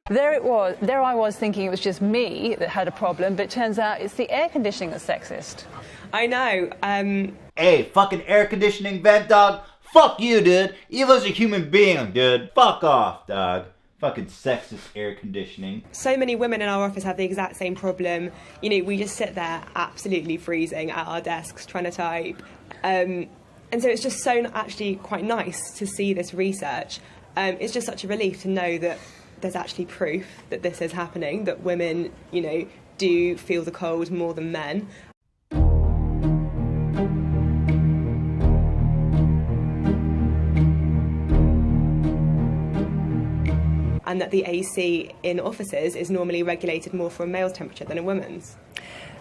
There it was. There I was thinking it was just me that had a problem, but it turns out it's the air conditioning that's sexist. I know. Hey, fucking air conditioning vent, dog. Fuck you, dude. Eva's a human being, dude. Fuck off, dog. Fucking sexist air conditioning. So many women in our office have the exact same problem. You know, we just sit there absolutely freezing at our desks trying to type. And so it's just so actually quite nice to see this research. It's just such a relief to know that there's actually proof that this is happening, that women, you know, do feel the cold more than men. And that the AC in offices is normally regulated more for a male's temperature than a woman's.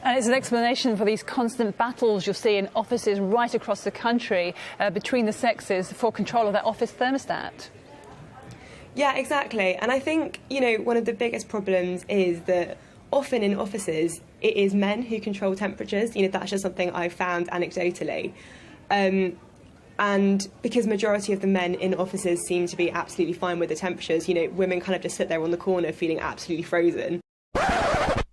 And it's an explanation for these constant battles you'll see in offices right across the country between the sexes for control of that office thermostat. Yeah, exactly. And I think, you know, one of the biggest problems is that often in offices, it is men who control temperatures. You know, that's just something I've found anecdotally. And because majority of the men in offices seem to be absolutely fine with the temperatures, you know, women kind of just sit there on the corner feeling absolutely frozen.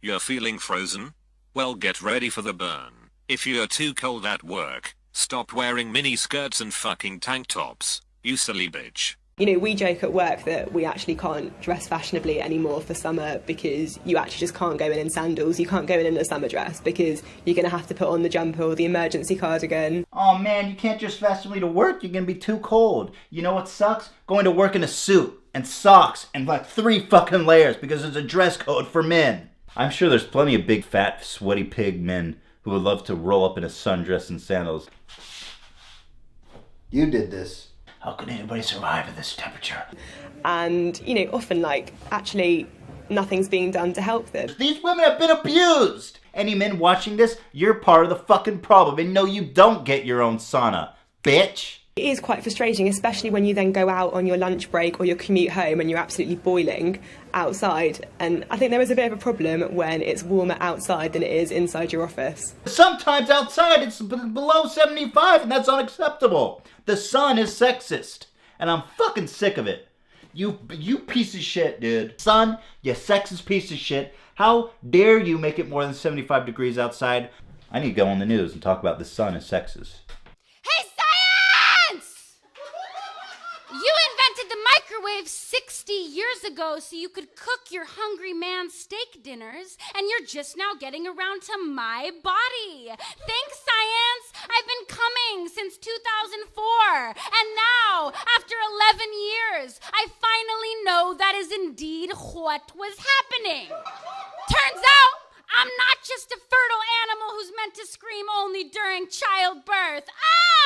You're feeling frozen? Well, get ready for the burn. If you're too cold at work, stop wearing mini skirts and fucking tank tops, you silly bitch. You know, we joke at work that we actually can't dress fashionably anymore for summer because you actually just can't go in sandals. You can't go in a summer dress because you're going to have to put on the jumper or the emergency cardigan. Oh man, you can't dress fashionably to work. You're gonna be too cold. You know what sucks? Going to work in a suit and socks and like 3 fucking layers because there's a dress code for men. I'm sure there's plenty of big fat sweaty pig men who would love to roll up in a sundress and sandals. You did this. How can anybody survive at this temperature? And, you know, often, like, actually, nothing's being done to help them. These women have been abused! Any men watching this, you're part of the fucking problem. And no, you don't get your own sauna, bitch. It is quite frustrating, especially when you then go out on your lunch break or your commute home and you're absolutely boiling outside. And I think there is a bit of a problem when it's warmer outside than it is inside your office. Sometimes outside it's below 75 and that's unacceptable. The sun is sexist. And I'm fucking sick of it. You piece of shit, dude. Sun, you sexist piece of shit. How dare you make it more than 75 degrees outside? I need to go on the news and talk about the sun is sexist. Hey, science! You invented the microwave 60 years ago so you could cook your hungry man's steak dinners, and you're just now getting around to my body. Thanks, science! I've been coming since 2004, and now, after 11 years, I finally know that is indeed what was happening. Turns out, I'm not just a fertile animal who's meant to scream only during childbirth.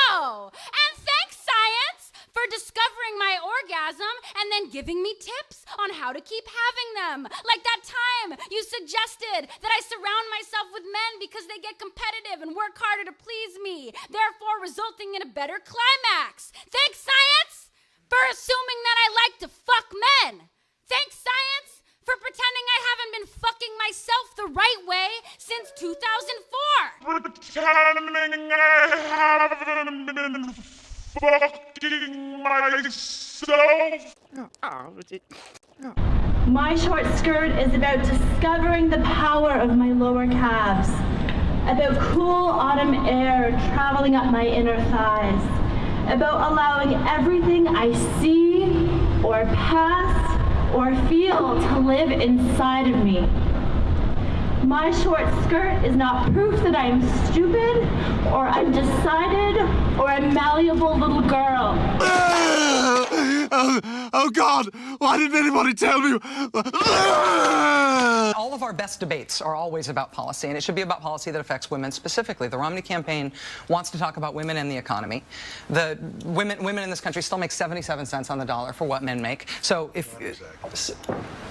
Oh! And thanks, science, for discovering my orgasm and then giving me tips on how to keep having them. Like that time you suggested that I surround myself with men because they get competitive and work harder to please me, therefore resulting in a better climax. Thanks, science, for assuming that I like to fuck men. Thanks, science, for pretending I haven't been fucking myself the right way since 2004. Pretending I haven't been fucking myself. My short skirt is about discovering the power of my lower calves, about cool autumn air traveling up my inner thighs, about allowing everything I see or pass or feel to live inside of me. My short skirt is not proof that I am stupid or undecided or a malleable little girl. Oh God, why didn't anybody tell me? All of our best debates are always about policy, and it should be about policy that affects women specifically. The Romney campaign wants to talk about women and the economy. The women in this country still make 77 cents on the dollar for what men make. So if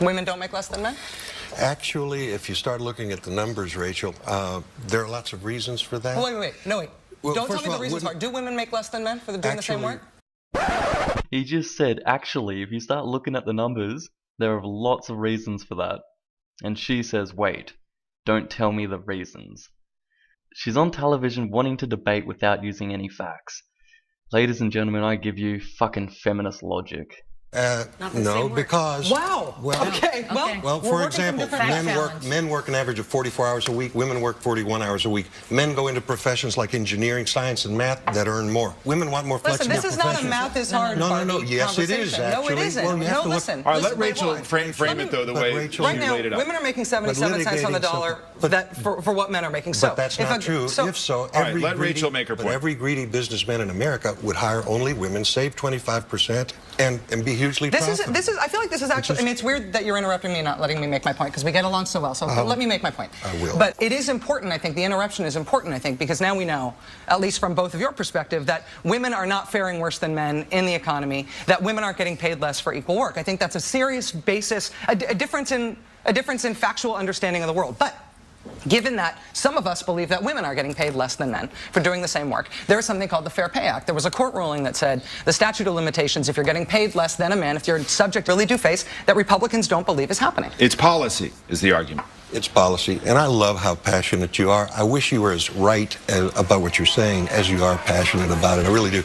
women don't make less than men? Actually, if you start looking at the numbers, Rachel, there are lots of reasons for that. Wait. Well, don't tell first me of the all, reasons are. Do women make less than men for doing the same work? He just said, actually, if you start looking at the numbers, there are lots of reasons for that. And she says, wait, don't tell me the reasons. She's on television wanting to debate without using any facts. Ladies and gentlemen, I give you fucking feminist logic. No, because... Wow. Well, okay. Well, we're for working from example, different men work an average of 44 hours a week. Women work 41 hours a week. Men go into professions like engineering, science, and math that earn more. Women want more flexible Listen, this is not a professions. math is hard. No. Yes, it is, actually. No, it isn't. Well, you have No, to look- listen. All right, let Listen, Rachel frame it, though, the way Rachel, she Right now, laid it out. women are making 77 cents on the dollar for what men are making. So But that's not true. If so, All right, let Rachel make her point. Every greedy businessman in America would hire only women, save 25%, and be hugely profitable. I feel like this is actually, I mean, it's weird that you're interrupting me and not letting me make my point, because we get along so well, so let me make my point. I will. But it is important, I think, the interruption is important, I think, because now we know, at least from both of your perspective, that women are not faring worse than men in the economy, that women aren't getting paid less for equal work. I think that's a serious basis, a difference in factual understanding of the world. But given that some of us believe that women are getting paid less than men for doing the same work, there is something called the Fair Pay Act. There was a court ruling that said the statute of limitations, if you're getting paid less than a man, if you're subject really do face, that Republicans don't believe is happening. It's policy, is the argument. It's policy, and I love how passionate you are. I wish you were as right about what you're saying as you are passionate about it. I really do.